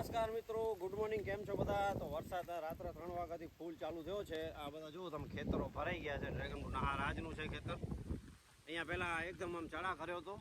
નમસ્કાર મિત્રો, good morning. કેમ છો બધા? તો વરસાદ રાત્રે 3 વાગ્યાથી ફૂલ ચાલુ થયો છે. આ બધા જુઓ તમે, ખેતરો ભરાઈ ગયા છે. ડ્રેગન ફ્રૂટ આ રાજનું છે ખેતર. અહીંયા પહેલાં એકદમ આમ ચડા કર્યો હતો,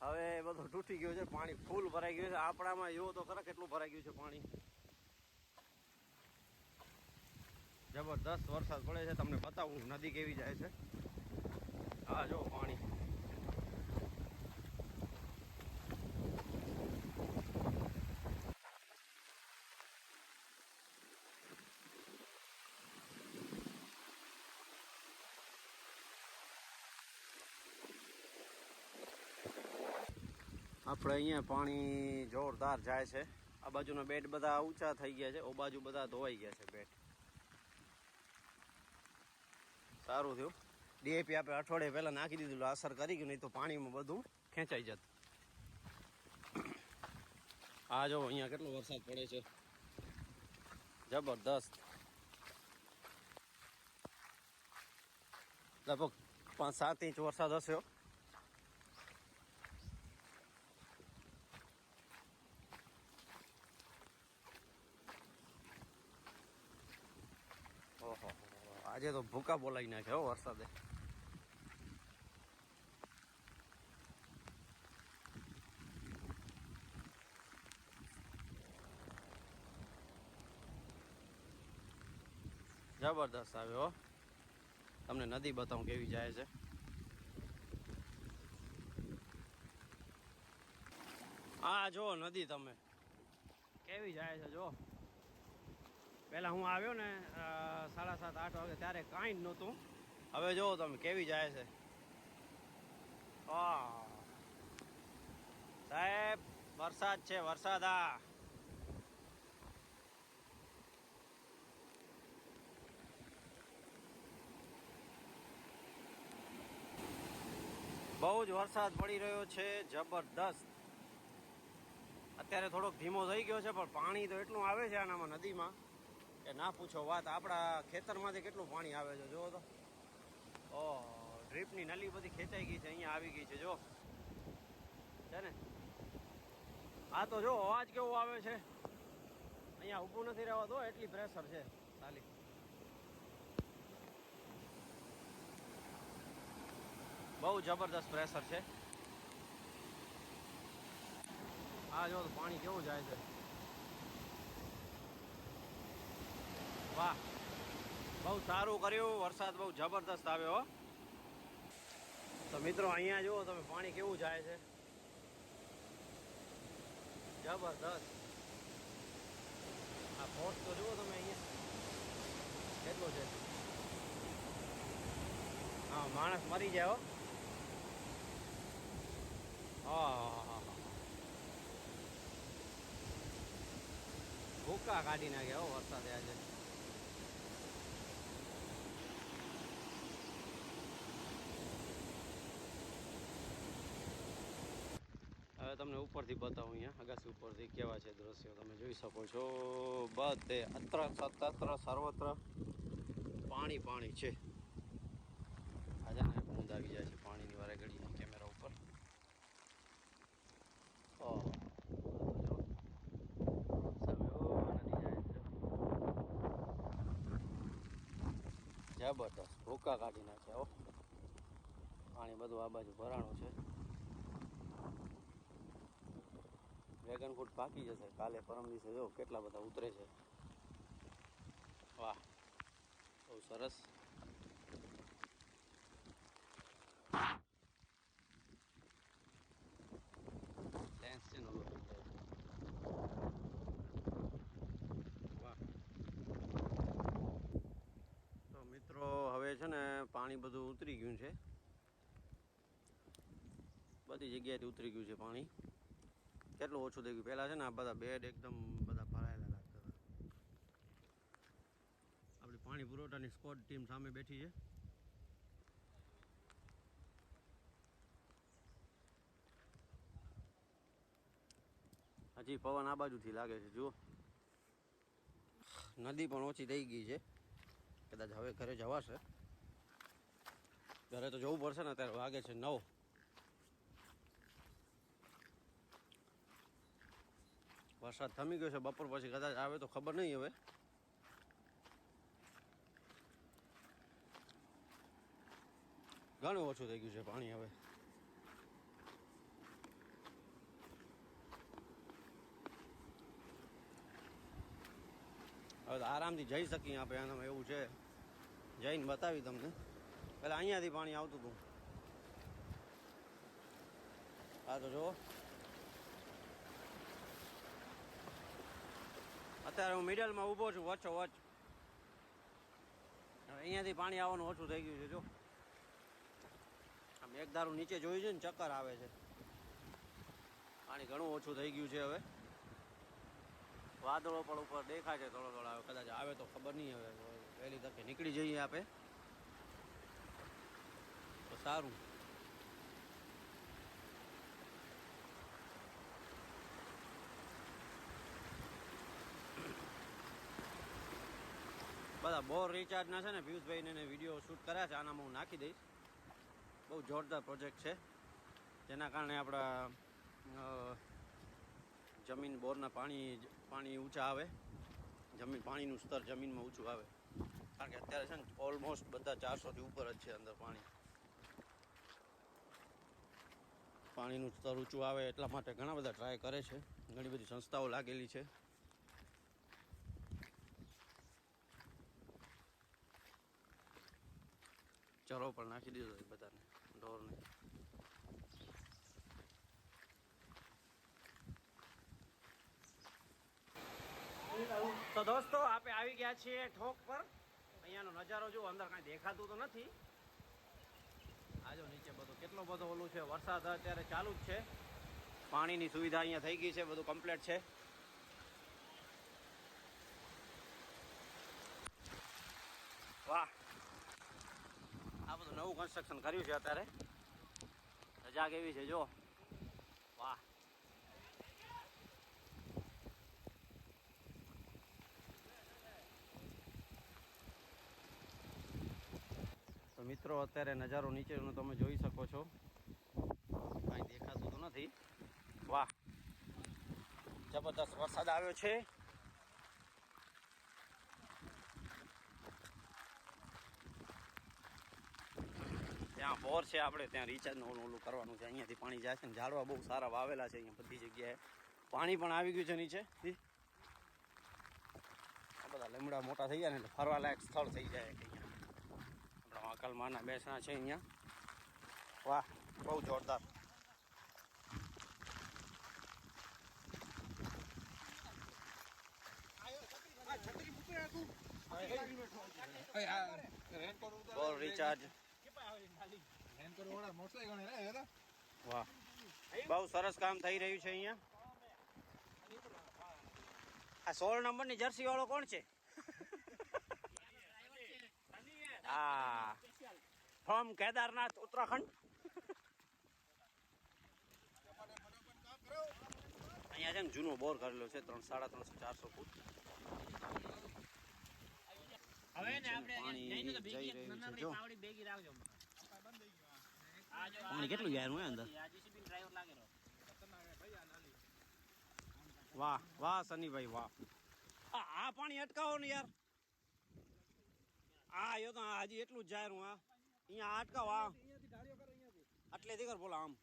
હવે બધું તૂટી ગયું છે. પાણી ફૂલ ભરાઈ ગયું છે. આપણામાં એવો તો ખરા કેટલું ભરાઈ ગયું છે પાણી. જબરદસ્ત વરસાદ પડે છે. તમને બતાવું નદી કેવી જાય છે. હા જો પાણી. આપણે અહીંયા પાણી જોરદાર જાય છે. આ બાજુના બેટ બધા ઊંચા થઈ ગયા છે, ઓ બાજુ બધા ધોવાઈ ગયા છે બેટ. સારું થયું ડીએપી આપણે અઠવાડિયે પહેલાં નાખી દીધું, અસર કરી ગયું, નહીં તો પાણીમાં બધું ખેંચાઈ જતું. આ જો અહીંયા કેટલો વરસાદ પડે છે, જબરદસ્ત. લગભગ 5-7 ઇંચ વરસાદ હશે. ઓહો, આજે તો ભૂકા બોલાવી નાખ્યા હો વરસાદે. જબરદસ્ત આવ્યો. તમને નદી બતાવું કેવી જાય છે. આ જો નદી તમે કેવી જાય છે. જો પહેલાં હું આવ્યો ને 7:30-8 વાગે, ત્યારે કાંઈ જ નહોતું. હવે જો તમે કેવી જાય છે. સાહેબ વરસાદ છે, વરસાદ. આ બહુ જ વરસાદ પડી રહ્યો છે, જબરદસ્ત. અત્યારે થોડોક ધીમો થઈ ગયો છે, પણ પાણી તો એટલું આવે છે આનામાં નદીમાં કે ના પૂછો વાત. આપણા ખેતરમાંથી કેટલું પાણી આવે છે જો તો. ડ્રીપની નલી બધી ખેંચાઈ ગઈ છે, અહીંયા આવી ગઈ છે જો છે ને. આ તો જો અવાજ કેવો આવે છે. અહીંયા ઊભું નથી રહેવાતો, એટલી પ્રેશર છે ખાલી. બહુ જબરદસ્ત પ્રેશર છે. આ જો તો પાણી કેવું જાય છે. વાહ, બહુ સારું કર્યું. વરસાદ બહુ જબરદસ્ત આવ્યો. તો મિત્રો અહીંયા જુઓ તમે, પાણી કેવું જાય છે, જબરદસ્ત. આ ફોર્સ તો જુઓ તમે અહીંયા કેટલો છે. હા, માણસ મરી જાય હો. હા, ભૂકા કાઢી નાખ્યા હો વરસાદે આજે. હવે તમને ઉપરથી બતાવું, અહીંયા અગાસી ઉપરથી કેવા છે દ્રશ્યો તમે જોઈ શકો છો. બધે અત્ર સતત્ર સર્વત્ર પાણી પાણી છે. આજે ને બૂંદ આવી જાય છે પાણીની વારે ઘડીની કેમેરા ઉપર. જબરદસ્ત ભૂકા કાઢી નાખ્યા હો. પાણી બધું આ બાજુ ભરાણું છે. ડ્રેગન ફ્રૂટ પાકી જશે કાલે પરમ દિવસે. જો કેટલા બધા ઉતરે છે. વાહ, બહુ સરસ. લેન્સ છે ને, વાહ. તો મિત્રો હવે છે ને પાણી બધું ઉતરી ગયું છે, બધી જગ્યાએથી ઉતરી ગયું છે પાણી. કેટલું ઓછું થઈ ગયું. પહેલાં છે ને આ બધા બેડ એકદમ બધા ભરાયેલા લાગતા હતા. આપણી પાણી પુરવઠાની સ્કોડ ટીમ સામે બેઠી છે. હજી પવન આ બાજુથી લાગે છે. જુઓ નદી પણ ઓછી થઈ ગઈ છે. કદાચ હવે ઘરે જવાશે. ઘરે તો જવું પડશે ને, અત્યારે વાગે છે 9. વરસાદ થમી ગયો છે. બપોર પછી કદાચ આવે તો ખબર નહીં. હવે ઘણું ઓછું થઈ ગયું છે પાણી. હવે હવે આરામથી જઈ શકીએ આપણે. આનામાં એવું છે, જઈને બતાવી તમને. પહેલાં અહીંયાથી પાણી આવતું હતું. હા તો જુઓ, અત્યારે હું મિડલમાં ઊભો છું, વચ્ચો વચ્ચ. અહીંયાથી પાણી આવવાનું ઓછું થઈ ગયું છે. જો આમ એક ધારું નીચે જોયું છે ને, ચક્કર આવે છે. પાણી ઘણું ઓછું થઈ ગયું છે. હવે વાદળો પણ ઉપર દેખાય છે થોડો થોડો. કદાચ આવે તો ખબર નહીં. હવે વહેલી તકે નીકળી જઈએ આપણે તો સારું. બધા બોર રિચાર્જના છે ને, પિયુષભાઈને વિડીયો શૂટ કર્યા છે. આનામાં હું નાખી દઈશ. બહુ જોરદાર પ્રોજેક્ટ છે, જેના કારણે આપણા જમીન બોરના પાણી ઊંચા આવે. પાણીનું સ્તર જમીનમાં ઊંચું આવે. કારણ કે અત્યારે છે ને ઓલમોસ્ટ બધા 400થી ઉપર જ છે અંદર પાણીનું સ્તર ઊંચું આવે. એટલા માટે ઘણા બધા ટ્રાય કરે છે. ઘણી બધી સંસ્થાઓ લાગેલી છે. ચરો પણ નાખી દીધો બધાને, ઢોરને. તો દોસ્તો આપણે આવી ગયા છીએ ઠોક પર. અહીંયાનો નજારો જુઓ. અંદર કાંઈ દેખાતું તો નથી. આજો નીચે બધું કેટલો બધો ઓલું છે. વરસાદ અત્યારે ચાલુ જ છે. પાણીની સુવિધા અહીંયા થઈ ગઈ છે. બધું કમ્પ્લીટ છે. વાહ, આ બધું નવું કન્સ્ટ્રક્શન કર્યું છે અત્યારે. મજા કેવી છે જો. વાહ, તો મિત્રો અત્યારે નજારો નીચેનો તમે જોઈ શકો છો. કાંઈ દેખાતું તો નથી. વાહ, જબરદસ્ત વરસાદ આવ્યો છે. ત્યાં બોર છે, આપણે ત્યાં રિચાર્જનું ઓલું કરવાનું છે. અહીંયાથી પાણી જાય છે ને. ઝાડવા બહુ સારા વાવેલા છે અહીંયા બધી જગ્યાએ. પાણી પણ આવી ગયું છે નીચે. આ બધા લીમડા મોટા થઈ જાય ને એટલે ફરવાલાયક સ્થળ થઈ જાય અહીંયા. આપણા વાંકલમાના બેસણા છે અહીંયા. વાહ, બહુ જોરદાર. બોર રિચાર્જ. વાહ, બહુ સરસ કામ થઈ રહ્યું છે અહીંયા. આ 16 નંબરની જર્સી વાળો કોણ છે? હા, ફ્રોમ કેદારનાથ ઉત્તરાખંડ. અહીંયા છે ને જૂનો બોર કરેલો છે. 350-400 ફૂટ. પાણી કેટલું જાય અંદર. વાહ વાહ સનીભાઈ વાહ. આ પાણી અટકાવો ને યાર. યો તો હજી એટલું જ જાય. હા, અહીંયા અટકાવો. આટલે થી કર બોલા આમ.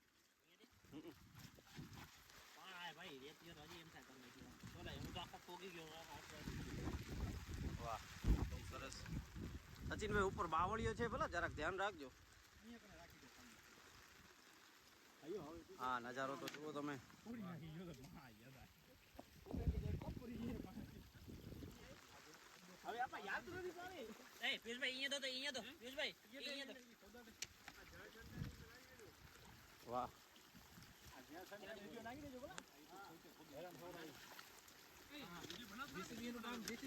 વાહ, બહુ સરસ. સચિનભાઈ ઉપર બાવળીઓ છે, ભલા જરાક ધ્યાન રાખજો. હા, નજારો તો જુઓ તમે. વાહ,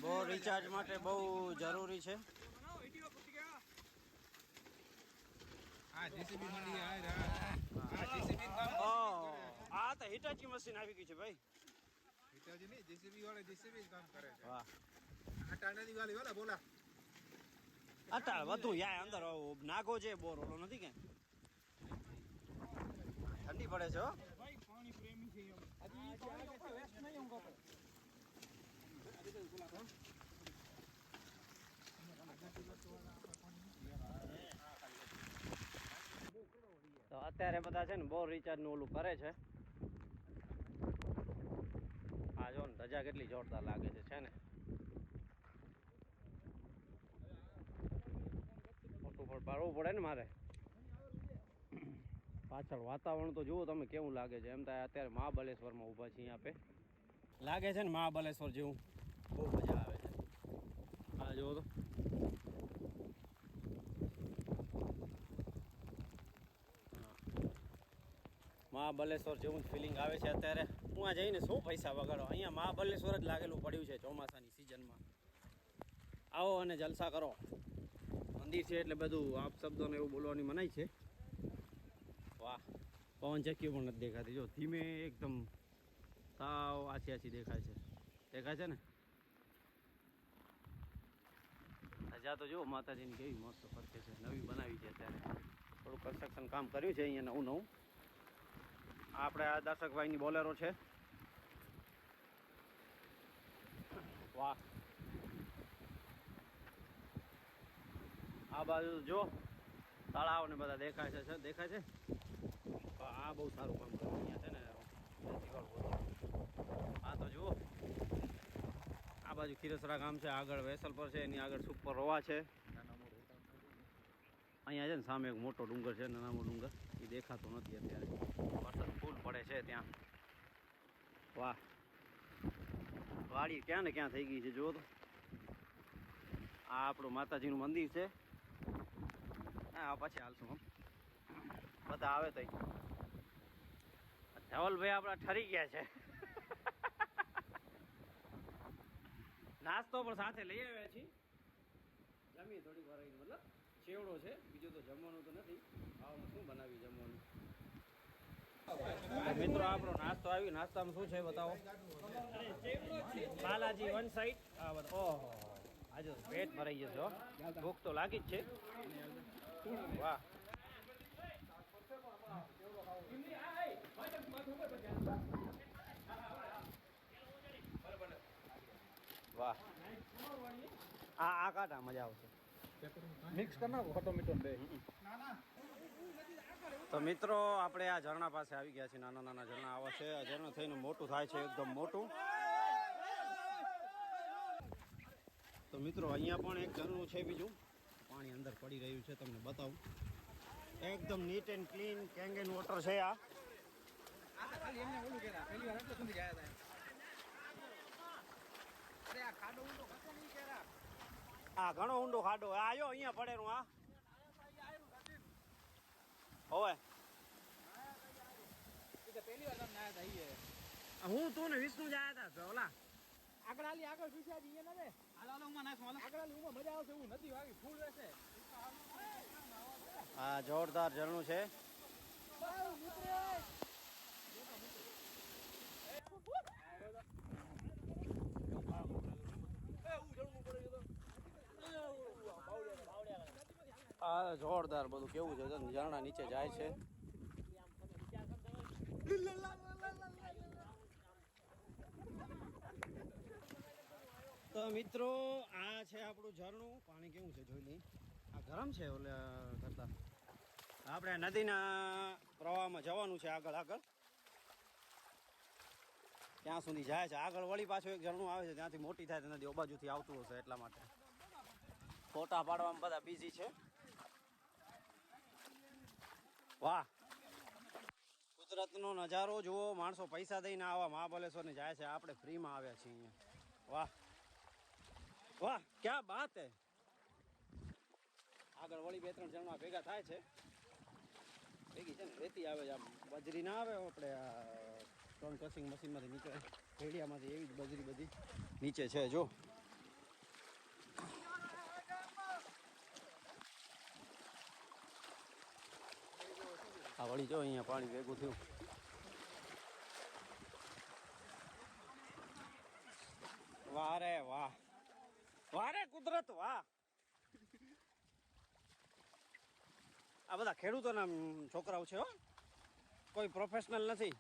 બોર રિચાર્જ માટે બહુ જરૂરી છે. આ તો હિટાચી મશીન આવી ગઈ છે ભાઈ. હિટાચી નહીં, જેસીબી વાળા જેસીબી કામ કરે છે. વાહ, અટાણાની વાળી વાળા બોલા. અટાળ વધુ યાર અંદર નાગો છે બોર ઓલો નથી કે. ઠંડી પડે છે હો ભાઈ. પાણી પ્રેમી છે. હજી વેસ્ટ નહીં હું કહું. અત્યારે બધા છે ને બોર રિચાર્જ નું ઓલું કરે છે. આ જો ને ધજા કેટલી જોરદાર લાગે છે ને. મોટું પણ પાડવું પડે ને મારે. પાછળ વાતાવરણ તો જુઓ તમે કેવું લાગે છે. એમ થાય અત્યારે મહાબલેશ્વરમાં ઊભા છીએ અહીંયા પે. લાગે છે ને મહાબલેશ્વર જેવું. બહુ મજા આવે છે. આ જુઓ તો. મહાબલેશ્વર જેવું જ ફિલિંગ આવે છે અત્યારે. હું આ જઈને શું પૈસા વગાડો. અહીંયા મહાબલેશ્વર જ લાગેલું પડ્યું છે ચોમાસાની સિઝનમાં. આવો અને જલસા કરો. મંદિર છે એટલે બધું આપ શબ્દોને એવું બોલવાની મનાઈ છે. વાહ, પવન ચક્કી પણ નથી દેખાતી. જો ધીમે એકદમ સાવ આછી આછી દેખાય છે. દેખાય છે ને. ધજા તો જો માતાજીની કેવી મસ્ત ફરકે છે. નવી બનાવી છે અત્યારે. થોડું કન્સ્ટ્રક્શન કામ કર્યું છે અહીંયા નવું નવું. આપણે આ દર્શકભાઈની બોલેરો છે. વાહ, આ બાજુ જો તળાવ ને બધા દેખાય છે. દેખાય છે. આ બહુ સારું કામ કર્યું અહીંયા છે ને. આ તો જુઓ, આ બાજુ ખીરસરા ગામ છે. આગળ વેસલપર છે. એની આગળ સુપર રોવા છે. અહીંયા છે ને સામે એક મોટો ડુંગર છે. નાનો ડુંગર એ દેખાતો નથી અત્યારે. વરસાદ ફૂલ પડે છે ત્યાં. વાહ, વાડી ક્યાં ને ક્યાં થઈ ગઈ છે જુઓ તો. આ આપણું માતાજીનું મંદિર છે. હા, પછી હાલશું આમ બધા આવે તો. ધવલભાઈ આપણા ઠરી ગયા છે. નાસ્તો પણ સાથે લઈ આવ્યા છીએ. જમીએ થોડીક વાર રહીને. મતલબ છેવડો છે, બીજું તો જમવાનું તો નથી. ખાવામાં શું બનાવી જમવાનું. મિત્રો આપણો નાસ્તો આવી. નાસ્તામાં શું છે બતાવો. Balaji one side. ઓહો, આજે પેટ ભરાઈ જશે. ભૂખ તો લાગી જ છે. વાહ, વાહ. આ કાઢા મજા આવશે. મિક્સ કરી નાખો ખોટો મીઠો બે. તો મિત્રો આપણે આ ઝરણા પાસે આવી ગયા છીએ. નાના નાના ઝરણા આવા છે. આ ઝરણા થઈને મોટું થાય છે, એકદમ મોટું. તો મિત્રો અહીંયા પણ એક ઝરણું છે બીજું. પાણી અંદર પડી રહ્યું છે, તમને બતાવું. એકદમ નીટ એન્ડ ક્લીન કેંગેન વોટર છે આ. હા, ઘણો ઊંડો ખાડો. આયો અહીંયા પડેલું. હા હવે હું તું ને વિષ્ણુ જ આવ્યા હતા. ઓલા આગળ સુશિયાજી ને આગળ મજા આવશે એવું નથી વાગી ફૂલ રહેશે. હા, જોરદાર ઝરણું છે. આ જોરદાર બધું કેવું છે. ઝરણા નીચે જાય છે. તો મિત્રો આ છે આપણું ઝરણું. પાણી કેવું છે જોઈ લઈ. આ ગરમ છે ઓલે કરતા. આપણે નદીના પ્રવાહમાં જવાનું છે. આગળ ત્યાં સુધી જાય છે. આગળ વળી પાછું એક ઝરણું આવે છે. ત્યાંથી મોટી થાય તો નદી ઓ બાજુથી આવતું હશે એટલા માટે. ફોટા પાડવામાં બધા બિઝી છે. વાહ, કુદરતનો નજારો જુઓ. માણસો પૈસા દઈને આવા મહાબલેશ્વરની જાય છે. આપણે ફ્રીમાં આવ્યા છીએ અહીંયા. વાહ વાહ, ક્યાં બાત હે. આગળ વળી બે ત્રણ ઝરણા ભેગા થાય છે. ભેગી છે ને રેતી આવે છે. આમ બજરી ના આવે આપણે આ સ્ટોન ક્રશિંગ મશીનમાંથી નીકળે ભેડિયામાંથી, એવી જ બજરી બધી નીચે છે. જો આ વળી જો અહીંયા પાણી ભેગું થયું. વાહ રે વાહ, વાહ રે કુદરત વાહ. આ બધા ખેડૂતોના છોકરાઓ છે હો, કોઈ પ્રોફેશનલ નથી.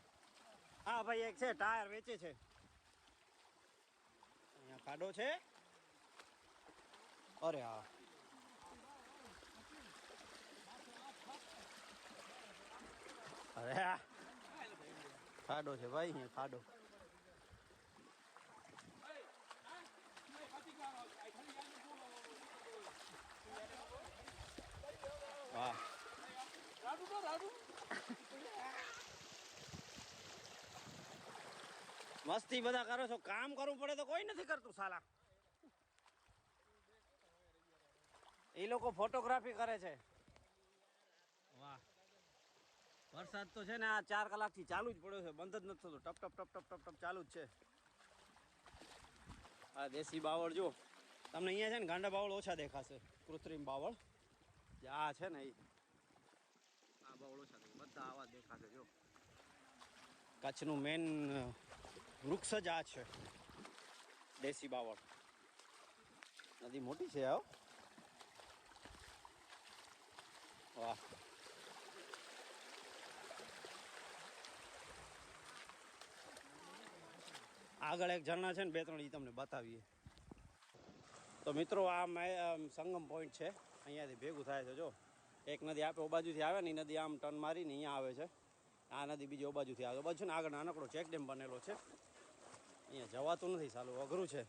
હા ભાઈ, એક છે ટાયર વેચે છે. અહીંયા ખાડો છે. અરે હા, અરે આ ખાડો છે ભાઈ, અહીંયા ખાડો. વાહ, મસ્તી બધા કરો છો, કામ કરવું પડે તો કોઈ નથી કરતું સાલા. એ લોકો ફોટોગ્રાફી કરે છે. વાહ, વરસાદ તો છે ને આ 4 કલાકથી ચાલુ જ પડ્યો છે, બંધ જ નથી થતો. ટપ ટપ ટપ ટપ ટપ ટપ ચાલુ જ છે. આ દેશી બાવળ જો તમને અહીંયા છે ને, ગાંડા બાવળ ઓછા દેખાશે, કૃત્રિમ બાવળ જે આ છે ને, આ બાવળ ઓછા દેખાશે, બધા આવા દેખાશે. જો કચ્છનું મેન વૃક્ષ જ આ છે, દેશી બાવળ. નદી મોટી છે. આવો, વાહ. આગળ એક ઝરણા છે ને, 2-3 એ તમને બતાવીએ. તો મિત્રો આ સંગમ પોઈન્ટ છે, અહીંયાથી ભેગું થાય છે. જો એક નદી આપે ઓ બાજુથી આવે ને, એ નદી આમ ટર્ન મારીને અહીંયા આવે છે. આ નદી બીજી ઓ બાજુથી આવે. બાજુ છે ને આગળ નાનકડો ચેક ડેમ બનેલો છે, અહીંયા જવાતું નથી, સાલું અઘરું છે.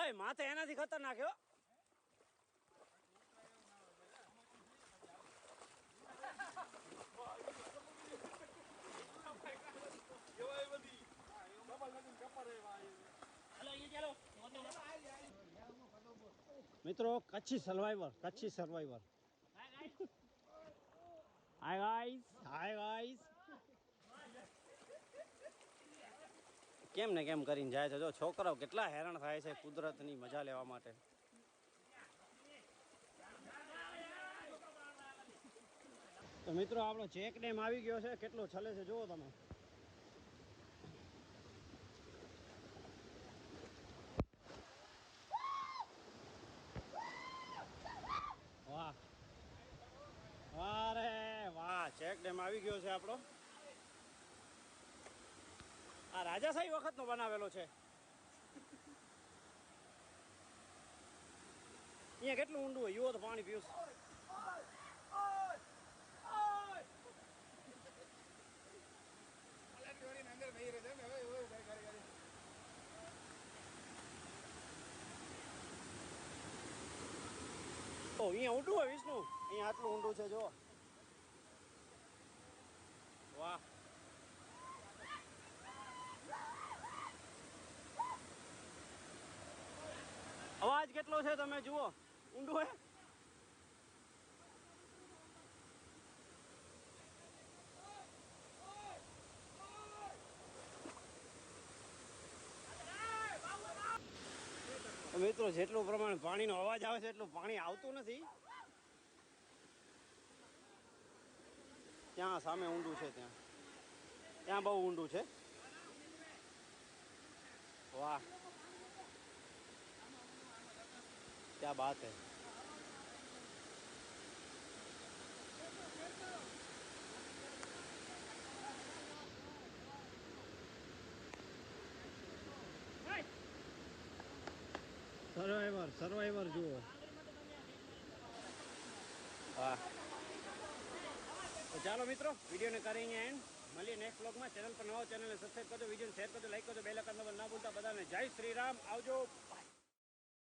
અય માથે એનાથી ખતરનાક હો. મિત્રો Kutchi survivor, Kutchi survivor. Hi guys, hi guys. કેમ ને કેમ કરીને જાય છે. જો છોકરાઓ કેટલા હેરાન થાય છે કુદરતની મજા લેવા માટે. તો મિત્રો આપણો ચેક ડેમ આવી ગયો છે, કેટલો છલે છે જુઓ તમે. વાહ, અરે વાહ, ચેક ડેમ આવી ગયો છે આપણો. આ રાજાશાહી વખતનો બનાવેલો છે. અહીંયા કેટલું ઊંડું હોય, યુવો તો પાણી પીવું. ઓ અહીંયા ઊંડું હોય વિષ્ણુ, અહીંયા આટલું ઊંડું છે જો. વાહ, અવાજ કેટલો છે તમે જુઓ, ઊંડું હે. મિત્રો જેટલું પ્રમાણે પાણીનો અવાજ આવે છે એટલું પાણી આવતું નથી. ત્યાં સામે ઊંડું છે, ત્યાં ત્યાં બહુ ઊંડું છે. વાહ, क्या बात है. સર્વાઈવર, સર્વાઈવર જુઓ. હા, તો ચાલો મિત્રો, વિડીયોને કરીને એન્ડ. મળીએ નેક્સ્ટ વ્લોગમાં. ચેનલ પર નવો, ચેનલને સબસ્ક્રાઈબ કરજો, વિડીયોને શેર કરજો, લાઈક કરજો, બેલ આઇકન દબાવવાનું ના ભૂલતા. બધાને જય શ્રી રામ, આવજો.